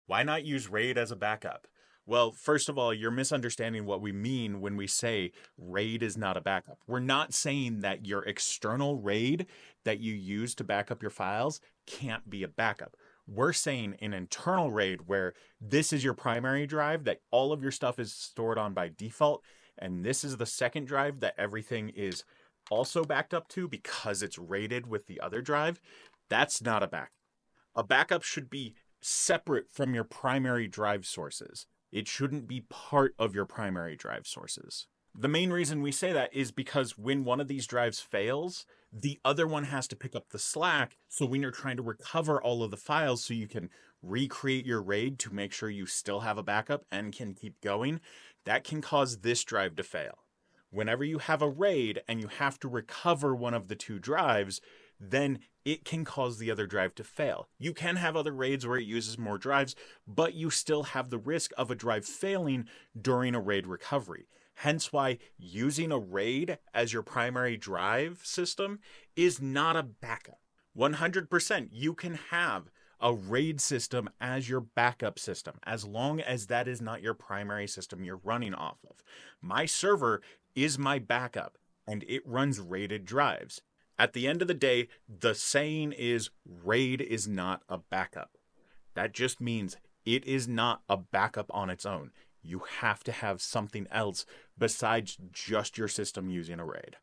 Why not use RAID as a backup? Well, first of all, you're misunderstanding what we mean when we say RAID is not a backup. We're not saying that your external RAID that you use to back up your files can't be a backup. We're saying an internal RAID where this is your primary drive that all of your stuff is stored on by default, and this is the second drive that everything is also backed up to because it's rated with the other drive. That's not a backup. A backup should be separate from your primary drive sources. It shouldn't be part of your primary drive sources. The main reason we say that is because when one of these drives fails, the other one has to pick up the slack. So when you're trying to recover all of the files so you can recreate your RAID to make sure you still have a backup and can keep going, that can cause this drive to fail. Whenever you have a RAID and you have to recover one of the two drives, then it can cause the other drive to fail. You can have other RAIDs where it uses more drives, but you still have the risk of a drive failing during a RAID recovery. Hence why using a RAID as your primary drive system is not a backup. 100% you can have a RAID system as your backup system as long as that is not your primary system you're running off of. My server is my backup and it runs RAIDed drives. At the end of the day, the saying is RAID is not a backup. That just means it is not a backup on its own. You have to have something else besides just your system using a RAID.